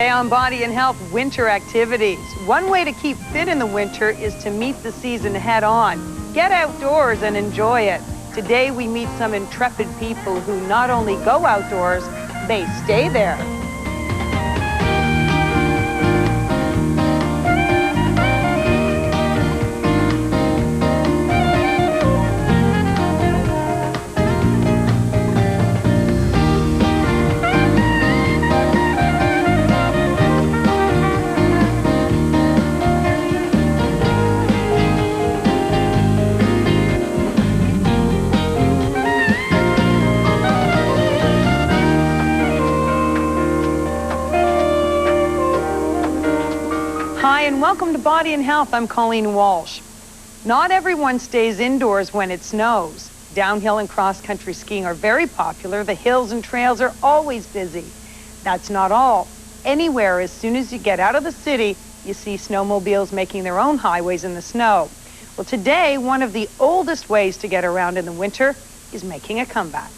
Today on Body and Health, winter activities. One way to keep fit in the winter is to meet the season head on. Get outdoors and enjoy it. Today we meet some intrepid people who not only go outdoors, they stay there. Hi, and welcome to Body and Health. I'm Colleen Walsh. Not everyone stays indoors when it snows. Downhill and cross-country skiing are very popular. The hills and trails are always busy. That's not all. Anywhere, as soon as you get out of the city, you see snowmobiles making their own highways in the snow. Well, today, one of the oldest ways to get around in the winter is making a comeback.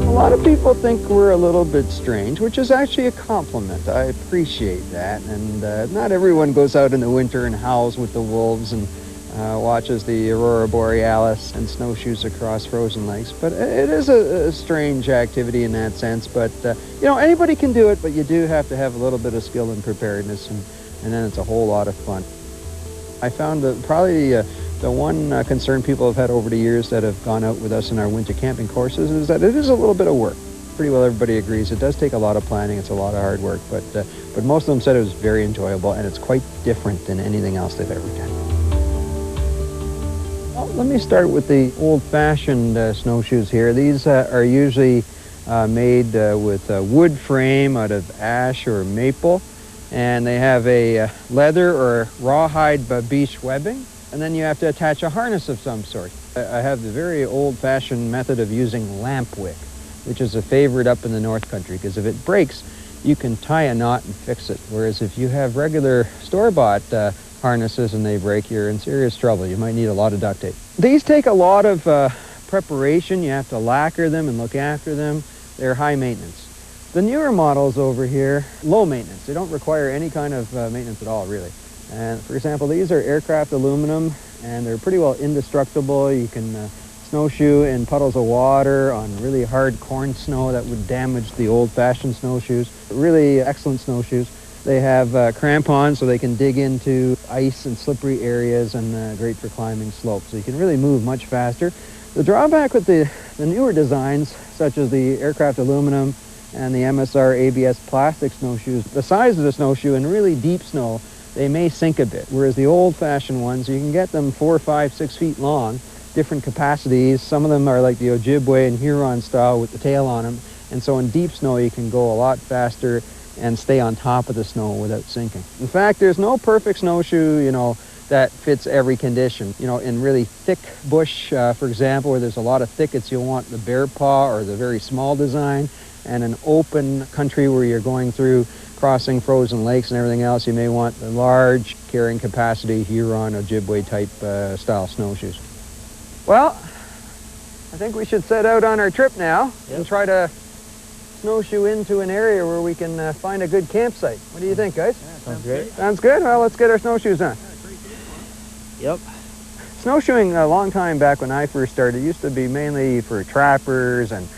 A lot of people think we're a little bit strange, which is actually a compliment. I appreciate that. And not everyone goes out in the winter and howls with the wolves and watches the aurora borealis and snowshoes across frozen lakes. But it is a strange activity in that sense. But, you know, anybody can do it, but you do have to have a little bit of skill and preparedness, and then it's a whole lot of fun. I found that probably the one concern people have had over the years that have gone out with us in our winter camping courses is that it is a little bit of work. Pretty well everybody agrees. It does take a lot of planning. It's a lot of hard work, but most of them said it was very enjoyable, and it's quite different than anything else they've ever done. Well, let me start with the old-fashioned snowshoes here. These are usually made with a wood frame out of ash or maple, and they have a leather or rawhide babiche webbing. And then you have to attach a harness of some sort. I have the very old-fashioned method of using lamp wick, which is a favorite up in the North Country, because if it breaks, you can tie a knot and fix it. Whereas if you have regular store-bought harnesses and they break, you're in serious trouble. You might need a lot of duct tape. These take a lot of preparation. You have to lacquer them and look after them. They're high maintenance. The newer models over here, low maintenance. They don't require any kind of maintenance at all, really. And for example, these are aircraft aluminum, and they're pretty well indestructible. You can snowshoe in puddles of water on really hard corn snow that would damage the old-fashioned snowshoes. Really excellent snowshoes. They have crampons so they can dig into ice and slippery areas, and great for climbing slopes. So you can really move much faster. The drawback with the newer designs, such as the aircraft aluminum and the MSR ABS plastic snowshoes, the size of the snowshoe in really deep snow, they may sink a bit, whereas the old-fashioned ones, you can get them 4, 5, 6 feet long, different capacities. Some of them are like the Ojibwe and Huron style with the tail on them, and so in deep snow you can go a lot faster and stay on top of the snow without sinking. In fact, there's no perfect snowshoe, you know, that fits every condition. You know, in really thick bush, for example, where there's a lot of thickets, you'll want the bear paw or the very small design, and an open country where you're going through crossing frozen lakes and everything else, you may want the large carrying capacity Huron Ojibwe type style snowshoes. Well, I think we should set out on our trip now and try to snowshoe into an area where we can find a good campsite. What do you think, guys? Yeah, sounds great. Sounds good? Well, let's get our snowshoes on. Yep. Snowshoeing a long time back when I first started used to be mainly for trappers and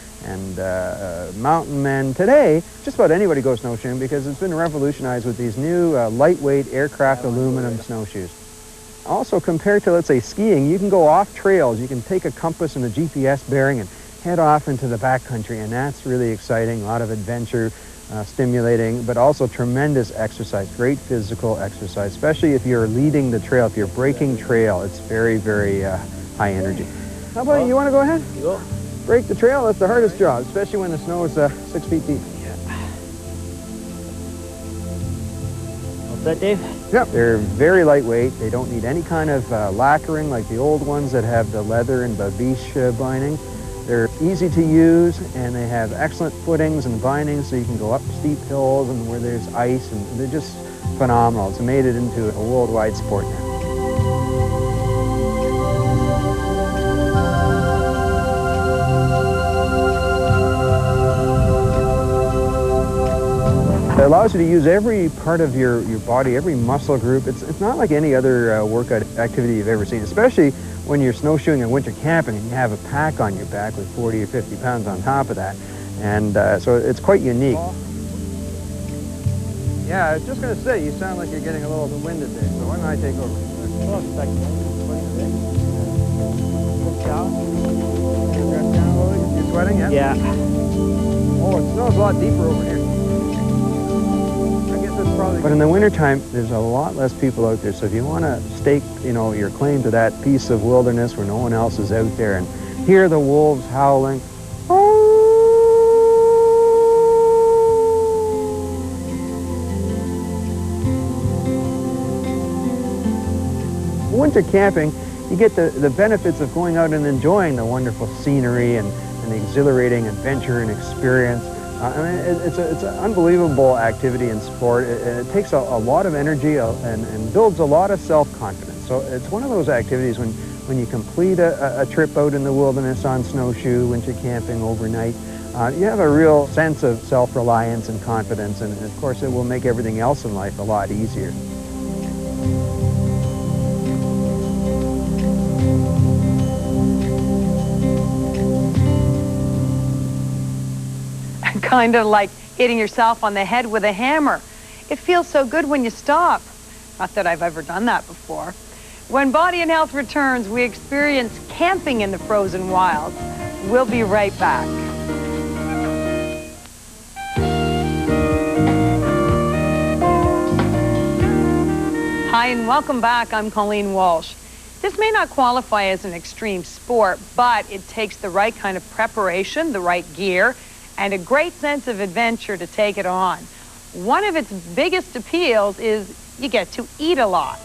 mountain men. Today, just about anybody goes snowshoeing because it's been revolutionized with these new lightweight aircraft aluminum snowshoes. Also, compared to, let's say, skiing, you can go off trails. You can take a compass and a GPS bearing and head off into the backcountry, and that's really exciting. A lot of adventure, stimulating, but also tremendous exercise, great physical exercise, especially if you're leading the trail. If you're breaking trail, it's very, very high energy. How about you want to go ahead? You go. Break the trail, that's the hardest job, especially when the snow is 6 feet deep. Yeah. All set, Dave? Yep. They're very lightweight. They don't need any kind of lacquering like the old ones that have the leather and babiche binding. They're easy to use, and they have excellent footings and bindings, so you can go up steep hills and where there's ice, and they're just phenomenal. It's made it into a worldwide sport now. allows you to use every part of your body, every muscle group. It's not like any other workout activity you've ever seen, especially when you're snowshoeing and winter camping and you have a pack on your back with 40 or 50 pounds on top of that. And so it's quite unique. Yeah, I was just going to say, you sound like you're getting a little winded there, so why don't I take over? You're sweating, yeah? Yeah. Oh, it snows a lot deeper over here. I guess that's probably... But in the wintertime, there's a lot less people out there, so if you want to stake, you know, your claim to that piece of wilderness where no one else is out there and hear the wolves howling, winter camping, you get the benefits of going out and enjoying the wonderful scenery and the exhilarating adventure and experience. I mean, it's an unbelievable activity and sport. It takes a lot of energy and builds a lot of self-confidence. So it's one of those activities when you complete a trip out in the wilderness on snowshoe, winter camping overnight, you have a real sense of self-reliance and confidence, and of course it will make everything else in life a lot easier. Kind of like hitting yourself on the head with a hammer. It feels so good when you stop. Not that I've ever done that before. When Body and Health returns, we experience camping in the frozen wilds. We'll be right back. Hi and welcome back. I'm Colleen Walsh. This may not qualify as an extreme sport, but it takes the right kind of preparation, the right gear, and a great sense of adventure to take it on. One of its biggest appeals is you get to eat a lot.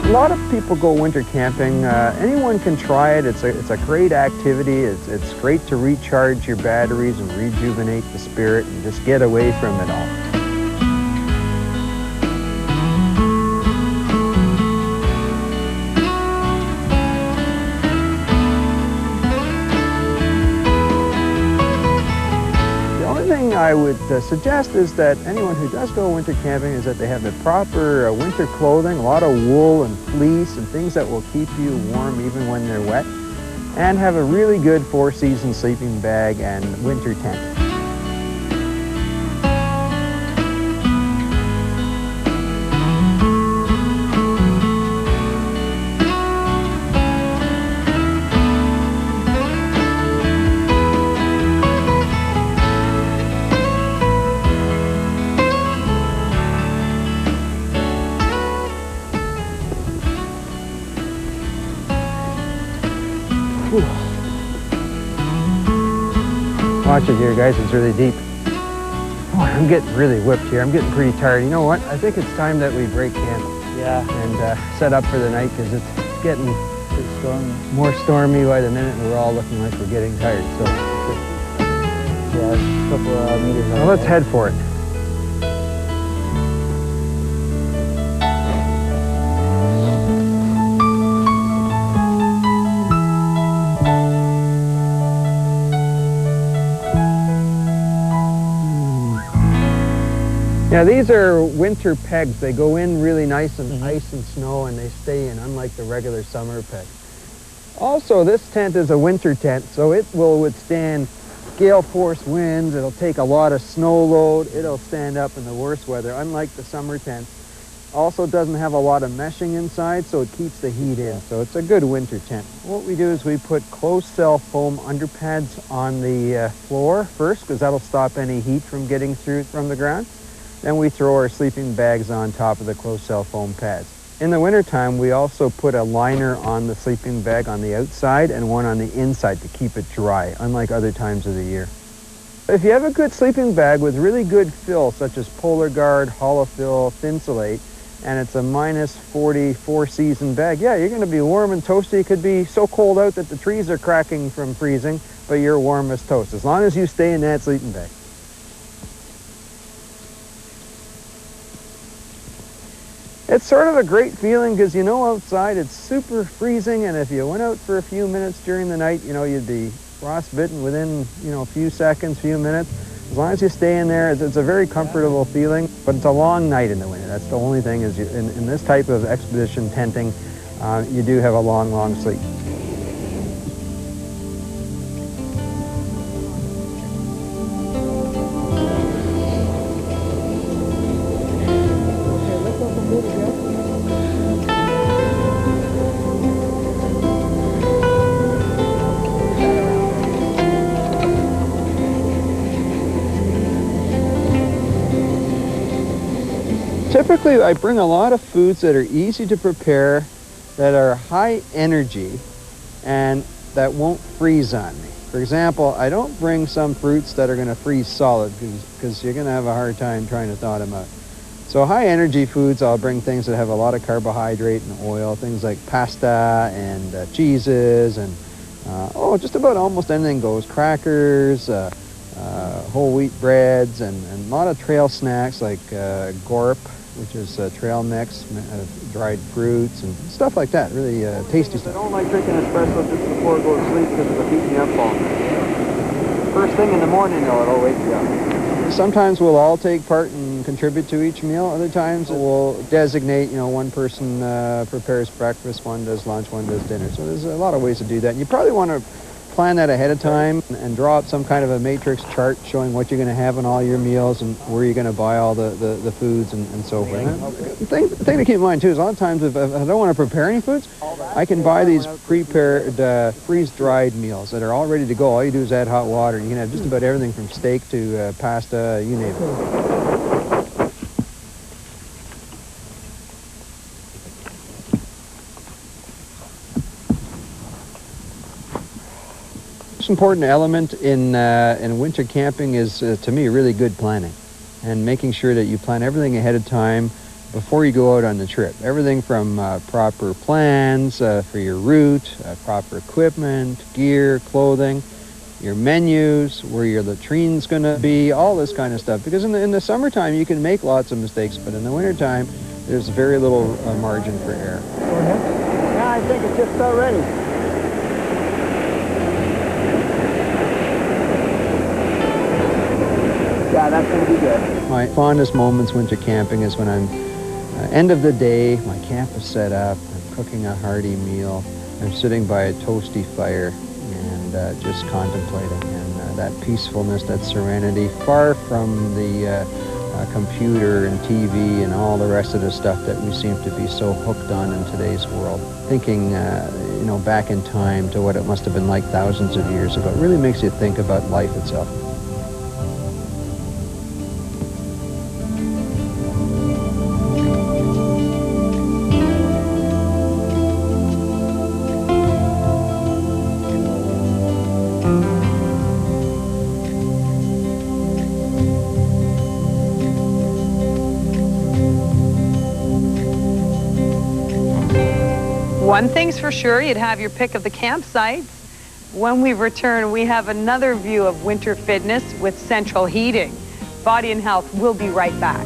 A lot of people go winter camping. Anyone can try it. It's a great activity. It's great to recharge your batteries and rejuvenate the spirit and just get away from it all. I would suggest is that anyone who does go winter camping is that they have the proper winter clothing, a lot of wool and fleece and things that will keep you warm even when they're wet, and have a really good 4-season sleeping bag and winter tent. Watch it here, guys, it's really deep. Oh, I'm getting really whipped here. I'm getting pretty tired. You know what? I think it's time that we break camp. Yeah. And set up for the night, because it's getting more stormy by the minute, and we're all looking like we're getting tired. So yeah, a couple of meters. Well, let's head for it. Now these are winter pegs. They go in really nice in ice and snow, and they stay in, unlike the regular summer peg. Also, this tent is a winter tent, so it will withstand gale force winds. It'll take a lot of snow load. It'll stand up in the worst weather, unlike the summer tent. Also doesn't have a lot of meshing inside, so it keeps the heat in. So it's a good winter tent. What we do is we put closed cell foam underpads on the floor first, because that'll stop any heat from getting through from the ground. Then we throw our sleeping bags on top of the closed cell foam pads. In the wintertime, we also put a liner on the sleeping bag on the outside and one on the inside to keep it dry, unlike other times of the year. If you have a good sleeping bag with really good fill, such as Polar Guard, Holofill, Thinsulate, and it's a minus 40 4-season bag, yeah, you're going to be warm and toasty. It could be so cold out that the trees are cracking from freezing, but you're warm as toast, as long as you stay in that sleeping bag. It's sort of a great feeling because you know outside it's super freezing, and if you went out for a few minutes during the night, you know, you'd be frostbitten within, you know, a few seconds, few minutes. As long as you stay in there, it's a very comfortable feeling, but it's a long night in the winter. That's the only thing is in this type of expedition tenting, you do have a long, long sleep. Typically, I bring a lot of foods that are easy to prepare, that are high energy, and that won't freeze on me. For example, I don't bring some fruits that are going to freeze solid because you're going to have a hard time trying to thaw them out. So high energy foods, I'll bring things that have a lot of carbohydrate and oil, things like pasta and cheeses and just about almost anything goes. Crackers, whole wheat breads, and a lot of trail snacks like gorp, which is trail mix of dried fruits and stuff like that. Really tasty stuff. I don't like drinking espresso just before I go to sleep because it'll keep me up all night. First thing in the morning, though, it'll wake you up. Sometimes we'll all take part and contribute to each meal. Other times we'll designate, you know, one person prepares breakfast, one does lunch, one does dinner. So there's a lot of ways to do that. And you probably want to plan that ahead of time and draw up some kind of a matrix chart showing what you're going to have in all your meals and where you're going to buy all the foods and so forth. The thing to keep in mind too is a lot of times if I don't want to prepare any foods, I can buy these prepared freeze-dried meals that are all ready to go. All you do is add hot water and you can have just about everything from steak to pasta, you name it. The most important element in winter camping is, to me, really good planning and making sure that you plan everything ahead of time before you go out on the trip. Everything from proper plans for your route, proper equipment, gear, clothing, your menus, where your latrine's going to be, all this kind of stuff. Because in the summertime, you can make lots of mistakes, but in the wintertime, there's very little margin for error. Yeah, I think it's just about ready. Yeah, that's going to be good. My fondest moments winter camping is when I'm end of the day, my camp is set up, I'm cooking a hearty meal, I'm sitting by a toasty fire and just contemplating. And that peacefulness, that serenity, far from the computer and TV and all the rest of the stuff that we seem to be so hooked on in today's world. Thinking, back in time to what it must have been like thousands of years ago, it really makes you think about life itself. One thing's for sure, you'd have your pick of the campsites. When we return, we have another view of winter fitness with central heating. Body and Health will be right back.